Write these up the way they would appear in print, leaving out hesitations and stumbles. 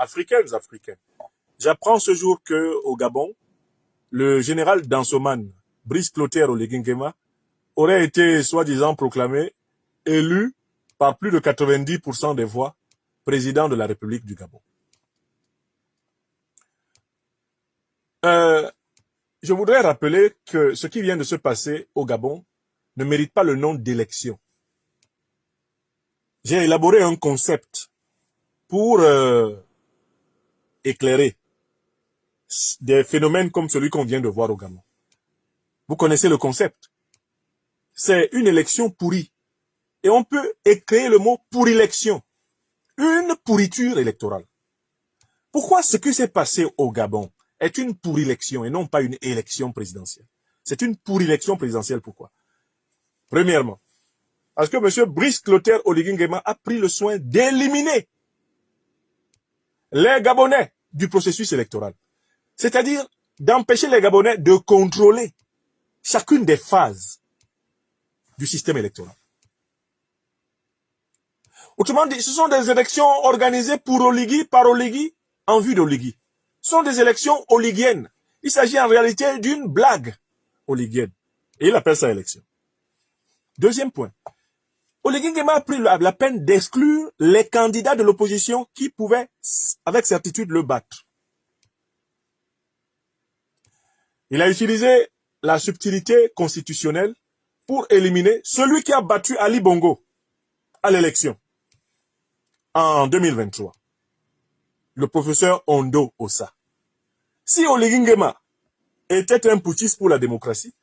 africaines, africains. J'apprends ce jour qu'au Gabon, le général Dansoman, Brice Clotaire Oligui Nguema, aurait été soi-disant proclamé élu par plus de 90% des voix président de la République du Gabon. Je voudrais rappeler que ce qui vient de se passer au Gabon ne mérite pas le nom d'élection. J'ai élaboré un concept pour éclairer des phénomènes comme celui qu'on vient de voir au Gabon. Vous connaissez le concept. C'est une élection pourrie. Et on peut écrire le mot pourrilection. Une pourriture électorale. Pourquoi ce qui s'est passé au Gabon est une pourrilection et non pas une élection présidentielle? C'est une pourrilection présidentielle. Pourquoi? Premièrement, parce que M. Brice Clotaire Oligui Nguema a pris le soin d'éliminer les Gabonais du processus électoral. C'est-à-dire d'empêcher les Gabonais de contrôler chacune des phases du système électoral. Autrement dit, ce sont des élections organisées pour Oligui, par Oligui, en vue d'Oligui. Ce sont des élections oliguiennes. Il s'agit en réalité d'une blague oliguienne. Et il appelle ça élection. Deuxième point. Oligui Nguema a pris la peine d'exclure les candidats de l'opposition qui pouvaient, avec certitude, le battre. Il a utilisé la subtilité constitutionnelle pour éliminer celui qui a battu Ali Bongo à l'élection en 2023, le professeur Ondo Ossa. Si Oligui Nguema était un putschiste pour la démocratie,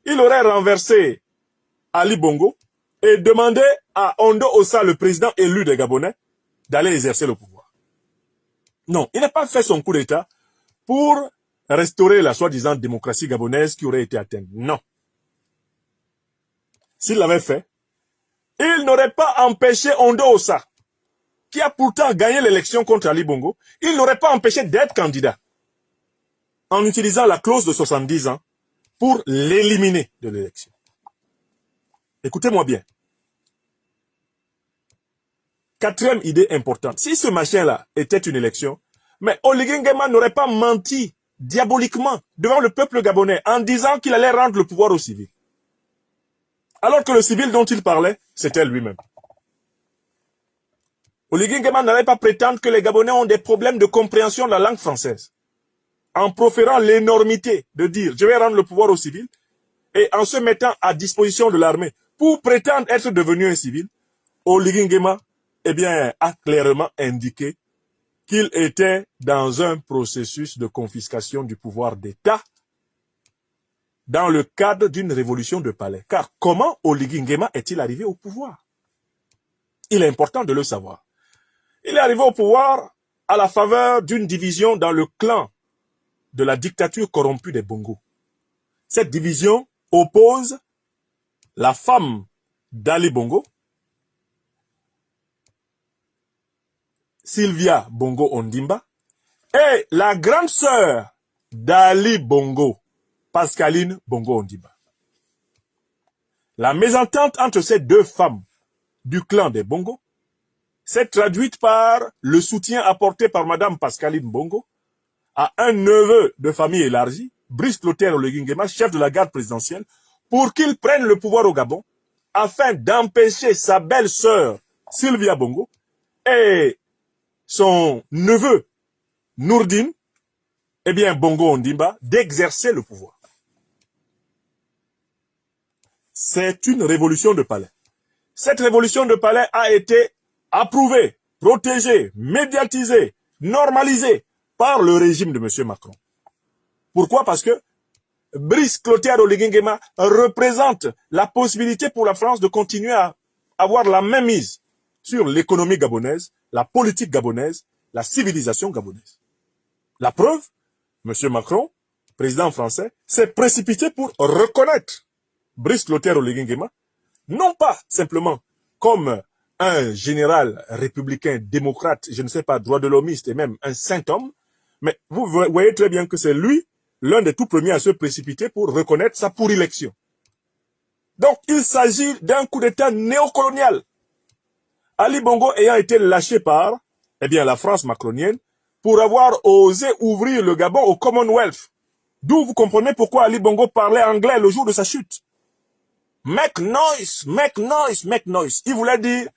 il aurait renversé Ali Bongo et demandé à Ondo Ossa, le président élu des Gabonais, d'aller exercer le pouvoir. Non, il n'a pas fait son coup d'État pour restaurer la soi-disant démocratie gabonaise qui aurait été atteinte. Non. S'il l'avait fait, il n'aurait pas empêché Ondo Ossa, qui a pourtant gagné l'élection contre Ali Bongo, il n'aurait pas empêché d'être candidat en utilisant la clause de 70 ans pour l'éliminer de l'élection. Écoutez-moi bien. Quatrième idée importante. Si ce machin-là était une élection, mais Oligui Nguema n'aurait pas menti diaboliquement devant le peuple gabonais en disant qu'il allait rendre le pouvoir au civil. Alors que le civil dont il parlait, c'était lui-même. Oligui Nguema n'allait pas prétendre que les Gabonais ont des problèmes de compréhension de la langue française. En proférant l'énormité de dire « je vais rendre le pouvoir au civil » et en se mettant à disposition de l'armée pour prétendre être devenu un civil, Oligui Nguema a clairement indiqué qu'il était dans un processus de confiscation du pouvoir d'État dans le cadre d'une révolution de palais. Car comment Oligui Nguema est-il arrivé au pouvoir? Il est important de le savoir. Il est arrivé au pouvoir à la faveur d'une division dans le clan de la dictature corrompue des Bongo. Cette division oppose la femme d'Ali Bongo, Sylvia Bongo Ondimba, et la grande sœur d'Ali Bongo, Pascaline Bongo Ondimba. La mésentente entre ces deux femmes du clan des Bongo s'est traduite par le soutien apporté par Madame Pascaline Bongo à un neveu de famille élargie, Brice Clotaire Oligui Nguema, chef de la garde présidentielle, pour qu'il prenne le pouvoir au Gabon, afin d'empêcher sa belle-sœur Sylvia Bongo et son neveu Nourdine, Bongo Ondimba, d'exercer le pouvoir. C'est une révolution de palais. Cette révolution de palais a été approuvée, protégée, médiatisée, normalisée par le régime de M. Macron. Pourquoi? Parce que Brice Clotaire Oligui Nguema représente la possibilité pour la France de continuer à avoir la même mise sur l'économie gabonaise, la politique gabonaise, la civilisation gabonaise. La preuve, M. Macron, président français, s'est précipité pour reconnaître Brice Clotaire Oligui Nguema, non pas simplement comme un général républicain, démocrate, je ne sais pas, droit de l'homiste et même un saint homme, mais vous voyez très bien que c'est lui, l'un des tout premiers à se précipiter pour reconnaître sa pourrilection. Donc, il s'agit d'un coup d'État néocolonial. Ali Bongo ayant été lâché par la France macronienne, pour avoir osé ouvrir le Gabon au Commonwealth. D'où vous comprenez pourquoi Ali Bongo parlait anglais le jour de sa chute. Make noise, make noise, make noise. Il voulait dire,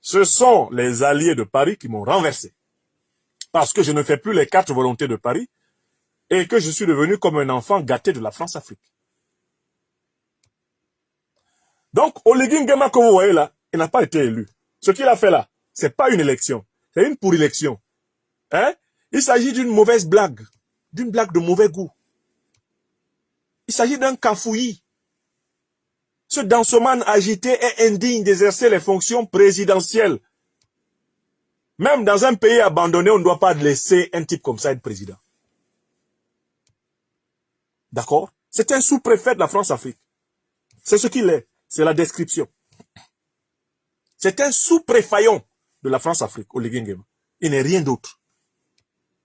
ce sont les alliés de Paris qui m'ont renversé. Parce que je ne fais plus les 4 volontés de Paris et que je suis devenu comme un enfant gâté de la France-Afrique. Donc, Oligui Nguema que vous voyez là, il n'a pas été élu. Ce qu'il a fait là, c'est pas une élection, c'est une pour-élection. Hein? Il s'agit d'une mauvaise blague, d'une blague de mauvais goût. Il s'agit d'un cafouillis. Ce danseman agité est indigne d'exercer les fonctions présidentielles. Même dans un pays abandonné, on ne doit pas laisser un type comme ça être président. D'accord? C'est un sous-préfet de la France-Afrique. C'est ce qu'il est. C'est la description. C'est un sous-préfaillon de la France-Afrique, Oligui Nguema. Il n'est rien d'autre.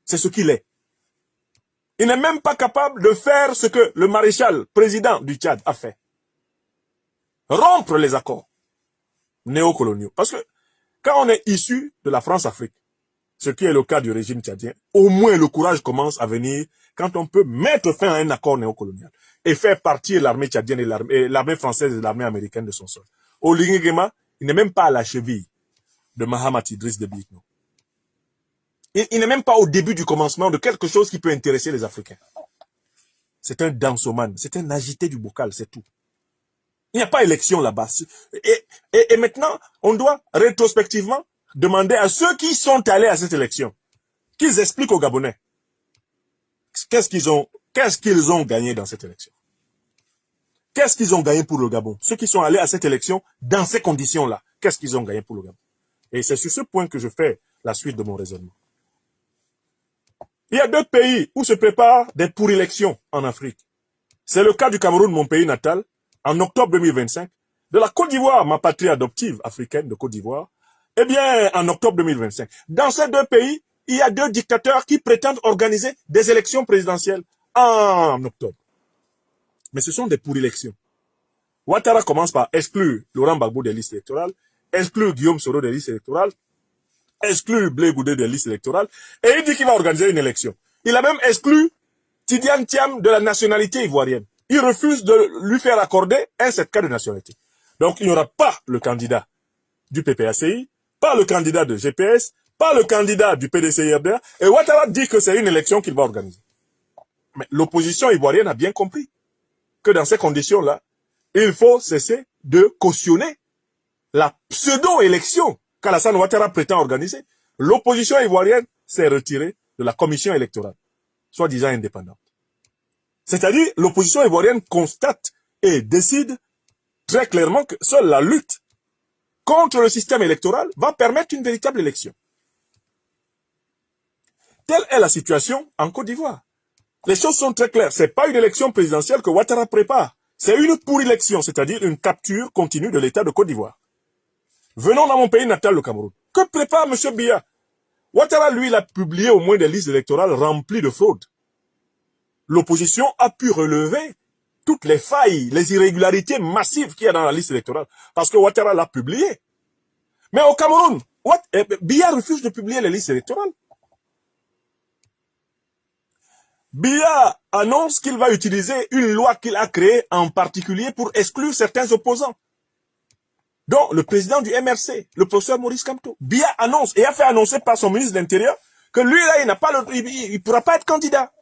C'est ce qu'il est. Il n'est même pas capable de faire ce que le maréchal président du Tchad a fait. Rompre les accords néocoloniaux. Parce que quand on est issu de la France-Afrique, ce qui est le cas du régime tchadien, au moins le courage commence à venir quand on peut mettre fin à un accord néocolonial et faire partir l'armée tchadienne et l'armée française et l'armée américaine de son sol. Oligui Nguema, il n'est même pas à la cheville de Mahamat Idriss Déby Itno. Il n'est même pas au début du commencement de quelque chose qui peut intéresser les Africains. C'est un dansoman, c'est un agité du bocal, c'est tout. Il n'y a pas élection là-bas. Et maintenant, on doit rétrospectivement demander à ceux qui sont allés à cette élection qu'ils expliquent aux Gabonais qu'est-ce qu'ils ont gagné dans cette élection. Qu'est-ce qu'ils ont gagné pour le Gabon? Ceux qui sont allés à cette élection dans ces conditions-là, qu'est-ce qu'ils ont gagné pour le Gabon? Et c'est sur ce point que je fais la suite de mon raisonnement. Il y a 2 pays où se préparent des pour-élections en Afrique. C'est le cas du Cameroun, mon pays natal, en octobre 2025, de la Côte d'Ivoire, ma patrie adoptive africaine de Côte d'Ivoire, eh bien, en octobre 2025. Dans ces 2 pays, il y a 2 dictateurs qui prétendent organiser des élections présidentielles en octobre. Mais ce sont des pour-élections. Ouattara commence par exclure Laurent Gbagbo des listes électorales, exclure Guillaume Soro des listes électorales, exclure Blé Goudé des listes électorales, et il dit qu'il va organiser une élection. Il a même exclu Tidiane Thiam de la nationalité ivoirienne. Il refuse de lui faire accorder un certificat de nationalité. Donc, il n'y aura pas le candidat du PPACI, pas le candidat de GPS, pas le candidat du PDC-IRDA, et Ouattara dit que c'est une élection qu'il va organiser. Mais l'opposition ivoirienne a bien compris que dans ces conditions-là, il faut cesser de cautionner la pseudo-élection qu'Alassane Ouattara prétend organiser. L'opposition ivoirienne s'est retirée de la commission électorale, soi-disant indépendante. C'est-à-dire, l'opposition ivoirienne constate et décide très clairement que seule la lutte contre le système électoral va permettre une véritable élection. Telle est la situation en Côte d'Ivoire. Les choses sont très claires. Ce n'est pas une élection présidentielle que Ouattara prépare. C'est une pour-élection, c'est-à-dire une capture continue de l'État de Côte d'Ivoire. Venons dans mon pays natal, le Cameroun. Que prépare M. Biya? Ouattara, lui, il a publié au moins des listes électorales remplies de fraudes. L'opposition a pu relever toutes les failles, les irrégularités massives qu'il y a dans la liste électorale. Parce que Ouattara l'a publié. Mais au Cameroun, Biya refuse de publier les listes électorales. Biya annonce qu'il va utiliser une loi qu'il a créée en particulier pour exclure certains opposants, dont le président du MRC, le professeur Maurice Kamto. Biya annonce et a fait annoncer par son ministre de l'Intérieur que lui là, il ne pourra pas être candidat.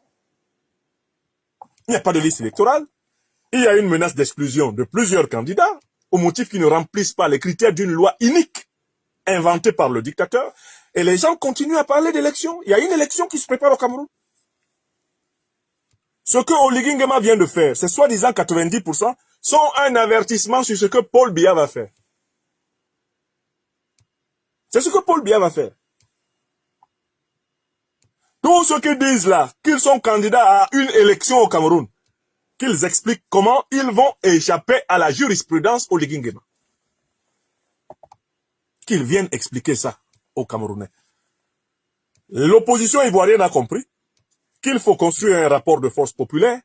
Il n'y a pas de liste électorale. Il y a une menace d'exclusion de plusieurs candidats au motif qu'ils ne remplissent pas les critères d'une loi unique inventée par le dictateur. Et les gens continuent à parler d'élection. Il y a une élection qui se prépare au Cameroun. Ce que Oligui Nguema vient de faire, c'est soi-disant 90%, sont un avertissement sur ce que Paul Biya va faire. C'est ce que Paul Biya va faire. Tous ceux qui disent là qu'ils sont candidats à une élection au Cameroun, qu'ils expliquent comment ils vont échapper à la jurisprudence Oligui Nguema. Qu'ils viennent expliquer ça aux Camerounais. L'opposition ivoirienne a compris qu'il faut construire un rapport de force populaire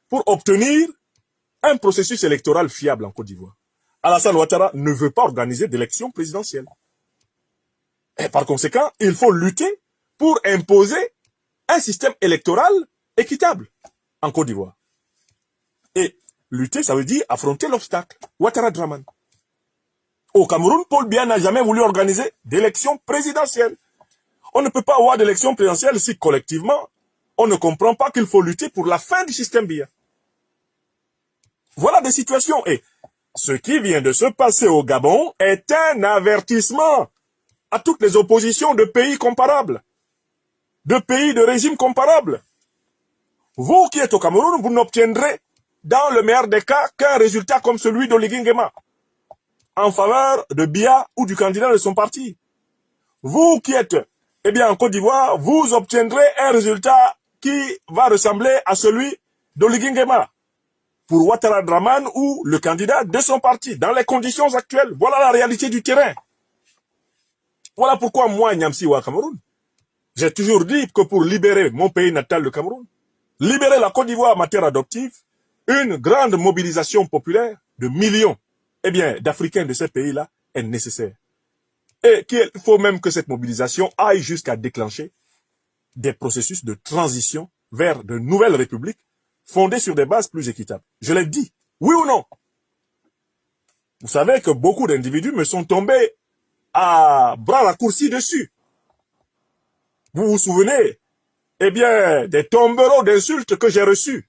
pour obtenir un processus électoral fiable en Côte d'Ivoire. Alassane Ouattara ne veut pas organiser d'élection présidentielle. Et par conséquent, il faut lutter pour imposer un système électoral équitable en Côte d'Ivoire. Et lutter, ça veut dire affronter l'obstacle. Ouattara Draman. Au Cameroun, Paul Biya n'a jamais voulu organiser d'élection présidentielle. On ne peut pas avoir d'élection présidentielle si collectivement, on ne comprend pas qu'il faut lutter pour la fin du système Biya. Voilà des situations. Et ce qui vient de se passer au Gabon est un avertissement à toutes les oppositions de pays comparables, de pays de régimes comparables. Vous qui êtes au Cameroun, vous n'obtiendrez dans le meilleur des cas qu'un résultat comme celui d'Oligui Nguema en faveur de Biya ou du candidat de son parti. Vous qui êtes en Côte d'Ivoire, vous obtiendrez un résultat qui va ressembler à celui d'Oligui Nguema pour Ouattara Draman ou le candidat de son parti, dans les conditions actuelles. Voilà la réalité du terrain. Voilà pourquoi moi, Niamsi ou Cameroun, j'ai toujours dit que pour libérer mon pays natal, le Cameroun, libérer la Côte d'Ivoire en matière adoptive, une grande mobilisation populaire de millions d'Africains de ces pays-là est nécessaire. Et qu'il faut même que cette mobilisation aille jusqu'à déclencher des processus de transition vers de nouvelles républiques fondées sur des bases plus équitables. Je l'ai dit, oui ou non? Vous savez que beaucoup d'individus me sont tombés à bras raccourcis dessus. Vous vous souvenez, des tombereaux d'insultes que j'ai reçus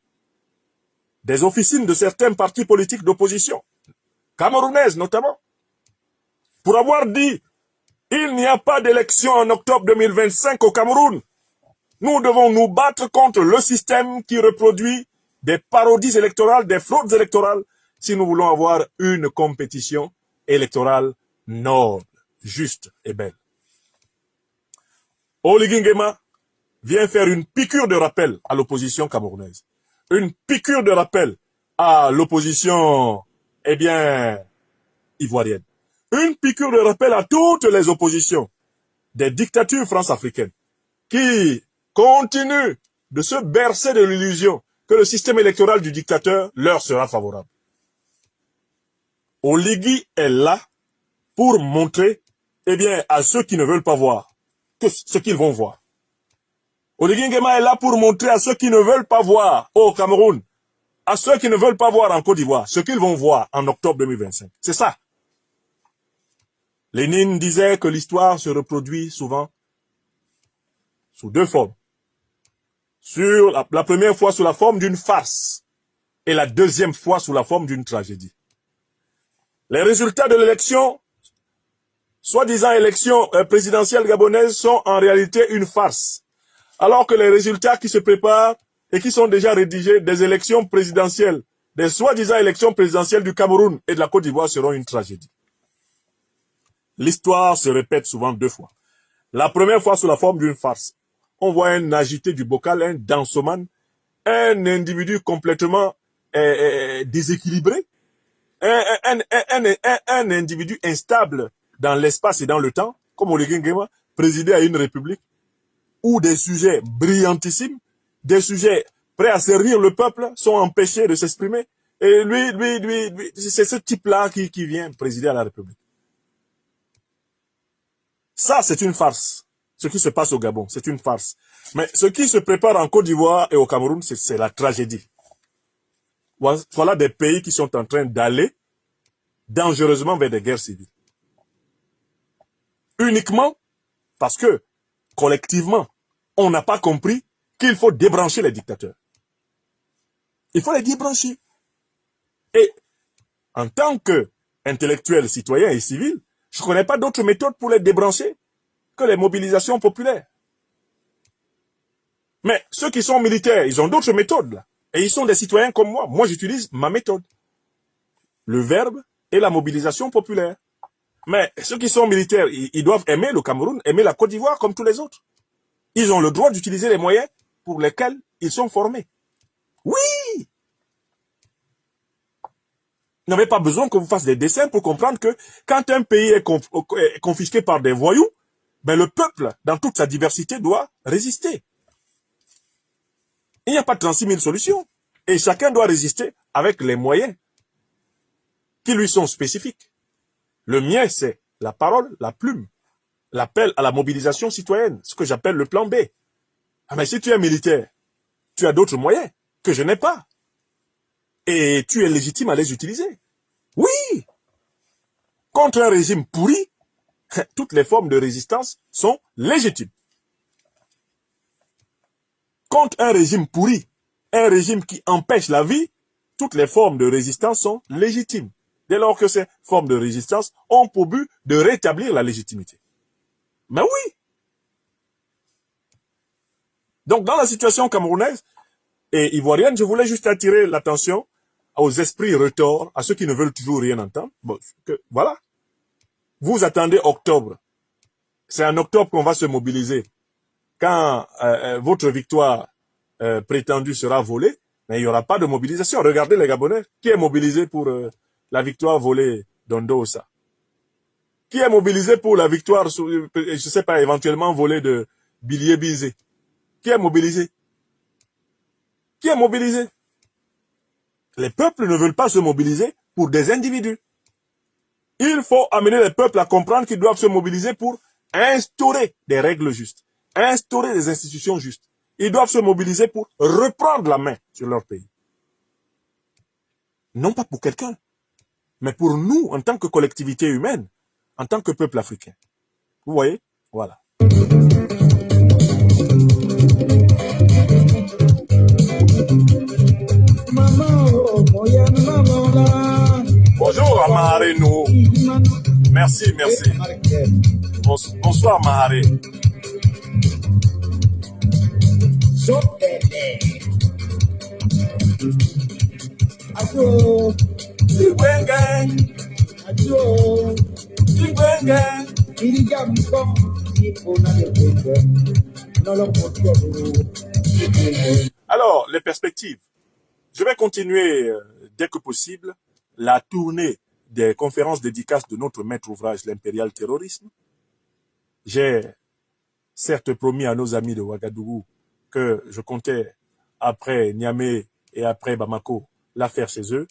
des officines de certains partis politiques d'opposition, camerounaises notamment, pour avoir dit « Il n'y a pas d'élection en octobre 2025 au Cameroun. Nous devons nous battre contre le système qui reproduit des parodies électorales, des fraudes électorales, si nous voulons avoir une compétition électorale noble, juste et belle. » Oligui Nguema vient faire une piqûre de rappel à l'opposition camerounaise. Une piqûre de rappel à l'opposition, ivoirienne. Une piqûre de rappel à toutes les oppositions des dictatures france-africaines qui continuent de se bercer de l'illusion que le système électoral du dictateur leur sera favorable. Oligui est là pour montrer, à ceux qui ne veulent pas voir, que ce qu'ils vont voir. Oligui Nguema est là pour montrer à ceux qui ne veulent pas voir au Cameroun, à ceux qui ne veulent pas voir en Côte d'Ivoire, ce qu'ils vont voir en octobre 2025. C'est ça. Lénine disait que l'histoire se reproduit souvent sous deux formes. Sur la première fois sous la forme d'une farce et la deuxième fois sous la forme d'une tragédie. Les résultats de l'élection, soi-disant élection présidentielle gabonaise, sont en réalité une farce. Alors que les résultats qui se préparent et qui sont déjà rédigés des élections présidentielles, des soi-disant élections présidentielles du Cameroun et de la Côte d'Ivoire seront une tragédie. L'histoire se répète souvent deux fois. La première fois sous la forme d'une farce. On voit un agité du bocal, un dansomane, un individu complètement déséquilibré, un individu instable dans l'espace et dans le temps, comme Oligui Nguema, présider à une république où des sujets brillantissimes, des sujets prêts à servir le peuple sont empêchés de s'exprimer. Et lui, c'est ce type-là qui vient présider à la République. Ça, c'est une farce. Ce qui se passe au Gabon, c'est une farce. Mais ce qui se prépare en Côte d'Ivoire et au Cameroun, c'est la tragédie. Voilà des pays qui sont en train d'aller dangereusement vers des guerres civiles. Uniquement parce que, collectivement, on n'a pas compris qu'il faut débrancher les dictateurs. Il faut les débrancher. Et en tant qu'intellectuel, citoyen et civil, je ne connais pas d'autres méthodes pour les débrancher que les mobilisations populaires. Mais ceux qui sont militaires, ils ont d'autres méthodes là. Et ils sont des citoyens comme moi. Moi, j'utilise ma méthode. Le verbe et la mobilisation populaire. Mais ceux qui sont militaires, ils doivent aimer le Cameroun, aimer la Côte d'Ivoire comme tous les autres. Ils ont le droit d'utiliser les moyens pour lesquels ils sont formés. Oui! Vous n'avez pas besoin que vous fassiez des dessins pour comprendre que quand un pays est confisqué par des voyous, le peuple, dans toute sa diversité, doit résister. Il n'y a pas 36 000 solutions. Et chacun doit résister avec les moyens qui lui sont spécifiques. Le mien, c'est la parole, la plume l'appel à la mobilisation citoyenne, ce que j'appelle le plan B. Ah, mais si tu es militaire, tu as d'autres moyens que je n'ai pas. Et tu es légitime à les utiliser. Oui! Contre un régime pourri, toutes les formes de résistance sont légitimes. Contre un régime pourri, un régime qui empêche la vie, toutes les formes de résistance sont légitimes. Dès lors que ces formes de résistance ont pour but de rétablir la légitimité. Mais oui! Donc, dans la situation camerounaise et ivoirienne, je voulais juste attirer l'attention aux esprits retors, à ceux qui ne veulent toujours rien entendre. Bon, voilà. Vous attendez octobre. C'est en octobre qu'on va se mobiliser. Quand votre victoire prétendue sera volée, mais il n'y aura pas de mobilisation. Regardez les Gabonais. Qui est mobilisé pour la victoire volée d'Ondosa? Qui est mobilisé pour la victoire, je ne sais pas, éventuellement volée de Bilié Bizé? Qui est mobilisé? Qui est mobilisé? Les peuples ne veulent pas se mobiliser pour des individus. Il faut amener les peuples à comprendre qu'ils doivent se mobiliser pour instaurer des règles justes, instaurer des institutions justes. Ils doivent se mobiliser pour reprendre la main sur leur pays. Non pas pour quelqu'un, mais pour nous en tant que collectivité humaine, en tant que peuple africain. Vous voyez? Voilà. Bonjour Mahareno. Merci, merci. Bonsoir Maharé. Alors, les perspectives. Je vais continuer dès que possible la tournée des conférences dédicaces de notre maître ouvrage, l'impérial terrorisme. J'ai certes promis à nos amis de Ouagadougou que je comptais, après Niamey et après Bamako, la faire chez eux.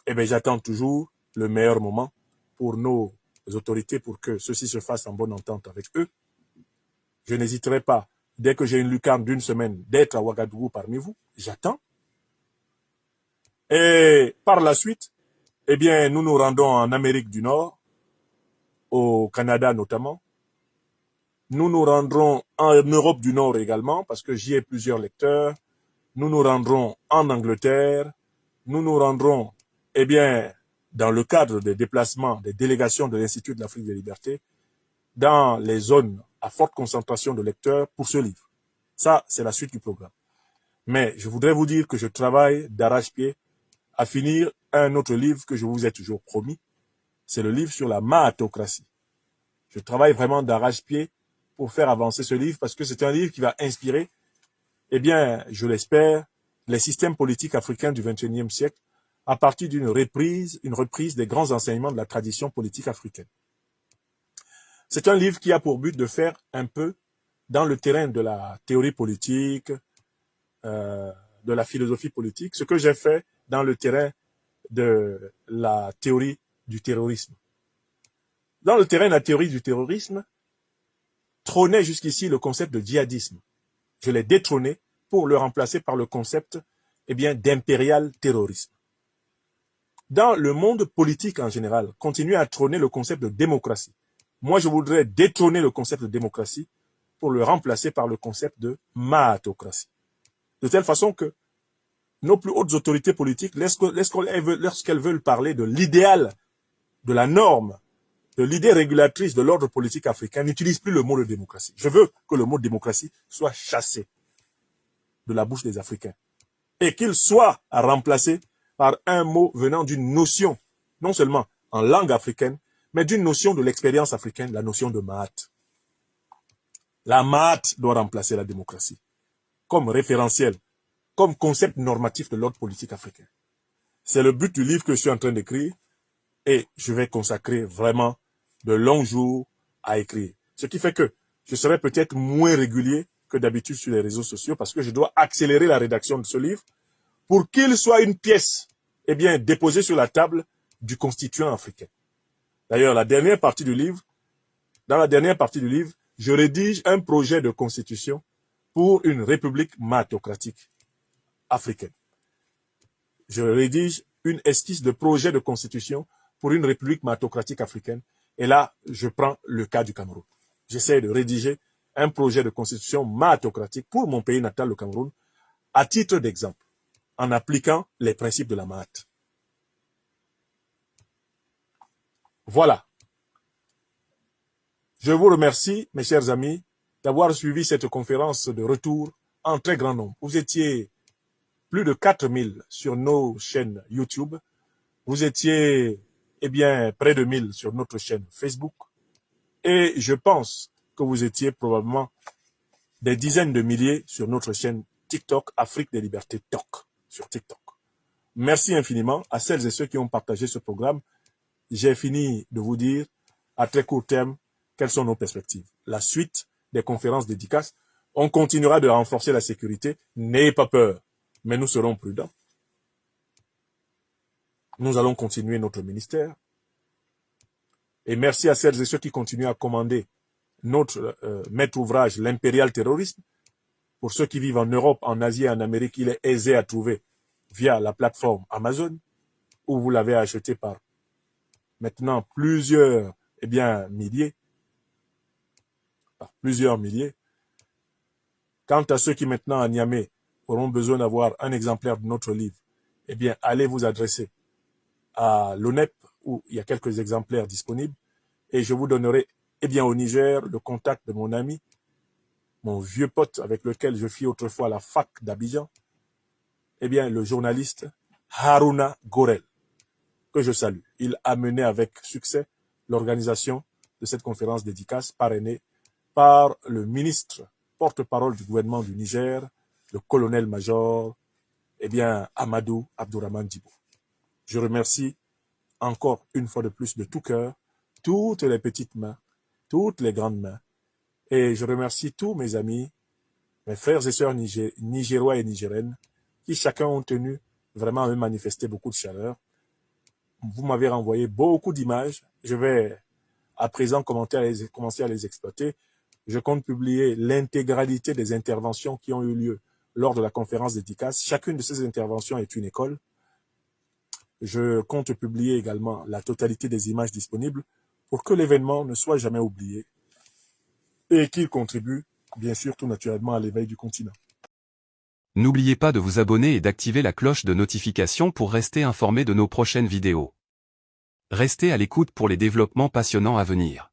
Eh bien, j'attends toujours le meilleur moment pour nos autorités pour que ceci se fasse en bonne entente avec eux. Je n'hésiterai pas, dès que j'ai une lucarne d'une semaine, d'être à Ouagadougou parmi vous. J'attends. Et par la suite, eh bien, nous nous rendons en Amérique du Nord, au Canada notamment. Nous nous rendrons en Europe du Nord également, parce que j'y ai plusieurs lecteurs. Nous nous rendrons en Angleterre. Nous nous rendrons, eh bien, dans le cadre des déplacements des délégations de l'Institut de l'Afrique des Libertés, dans les zones à forte concentration de lecteurs pour ce livre. Ça, c'est la suite du programme. Mais je voudrais vous dire que je travaille d'arrache-pied à finir un autre livre que je vous ai toujours promis. C'est le livre sur la mahatocratie. Je travaille vraiment d'arrache-pied pour faire avancer ce livre parce que c'est un livre qui va inspirer, eh bien, je l'espère, les systèmes politiques africains du XXIe siècle à partir d'une reprise des grands enseignements de la tradition politique africaine. C'est un livre qui a pour but de faire un peu dans le terrain de la théorie politique, de la philosophie politique, ce que j'ai fait dans le terrain de la théorie du terrorisme. Dans le terrain de la théorie du terrorisme, trônait jusqu'ici le concept de djihadisme. Je l'ai détrôné pour le remplacer par le concept, eh bien, d'impérial terrorisme. Dans le monde politique en général, continue à trôner le concept de démocratie. Moi, je voudrais détrôner le concept de démocratie pour le remplacer par le concept de mahatocratie. De telle façon que nos plus hautes autorités politiques, lorsqu'elles veulent parler de l'idéal, de la norme, de l'idée régulatrice de l'ordre politique africain, n'utilisent plus le mot de démocratie. Je veux que le mot démocratie soit chassé de la bouche des Africains et qu'il soit remplacé par un mot venant d'une notion, non seulement en langue africaine, mais d'une notion de l'expérience africaine, la notion de Mahat. La Mahat doit remplacer la démocratie comme référentiel, comme concept normatif de l'ordre politique africain. C'est le but du livre que je suis en train d'écrire et je vais consacrer vraiment de longs jours à écrire. Ce qui fait que je serai peut-être moins régulier que d'habitude sur les réseaux sociaux parce que je dois accélérer la rédaction de ce livre pour qu'il soit une pièce, eh bien, déposée sur la table du constituant africain. D'ailleurs, la dernière partie du livre dans la dernière partie du livre, je rédige un projet de constitution pour une république martocratique africaine. Je rédige une esquisse de projet de constitution pour une république martocratique africaine. Et là, je prends le cas du Cameroun. J'essaie de rédiger un projet de constitution martocratique pour mon pays natal, le Cameroun, à titre d'exemple, en appliquant les principes de la Mahat. Voilà. Je vous remercie, mes chers amis, d'avoir suivi cette conférence de retour en très grand nombre. Vous étiez plus de 4000 sur nos chaînes YouTube. Vous étiez, eh bien, près de 1000 sur notre chaîne Facebook. Et je pense que vous étiez probablement des dizaines de milliers sur notre chaîne TikTok, Afrique des Libertés TOC, sur TikTok. Merci infiniment à celles et ceux qui ont partagé ce programme. J'ai fini de vous dire, à très court terme, quelles sont nos perspectives. La suite des conférences dédicaces, on continuera de renforcer la sécurité. N'ayez pas peur, mais nous serons prudents. Nous allons continuer notre ministère. Et merci à celles et ceux qui continuent à commander notre maître ouvrage, l'impérial terrorisme. Pour ceux qui vivent en Europe, en Asie et en Amérique, il est aisé à trouver via la plateforme Amazon, où vous l'avez acheté par maintenant plusieurs, eh bien, milliers. Par plusieurs milliers. Quant à ceux qui maintenant à Niamey auront besoin d'avoir un exemplaire de notre livre, eh bien, allez vous adresser à l'ONEP, où il y a quelques exemplaires disponibles, et je vous donnerai, eh bien, au Niger, le contact de mon ami, mon vieux pote avec lequel je fis autrefois la fac d'Abidjan, eh bien, le journaliste Haruna Gorel, que je salue. Il a mené avec succès l'organisation de cette conférence dédicace parrainée par le ministre porte-parole du gouvernement du Niger, le colonel-major, eh bien, Amadou Abdourahmane Djibo. Je remercie encore une fois de plus de tout cœur toutes les petites mains, toutes les grandes mains, et je remercie tous mes amis, mes frères et sœurs nigérois et nigériennes, qui chacun ont tenu vraiment à me manifester beaucoup de chaleur. Vous m'avez renvoyé beaucoup d'images. Je vais à présent commencer à les exploiter. Je compte publier l'intégralité des interventions qui ont eu lieu lors de la conférence dédicace. Chacune de ces interventions est une école. Je compte publier également la totalité des images disponibles pour que l'événement ne soit jamais oublié et qu'il contribue, bien sûr, tout naturellement à l'éveil du continent. N'oubliez pas de vous abonner et d'activer la cloche de notification pour rester informé de nos prochaines vidéos. Restez à l'écoute pour les développements passionnants à venir.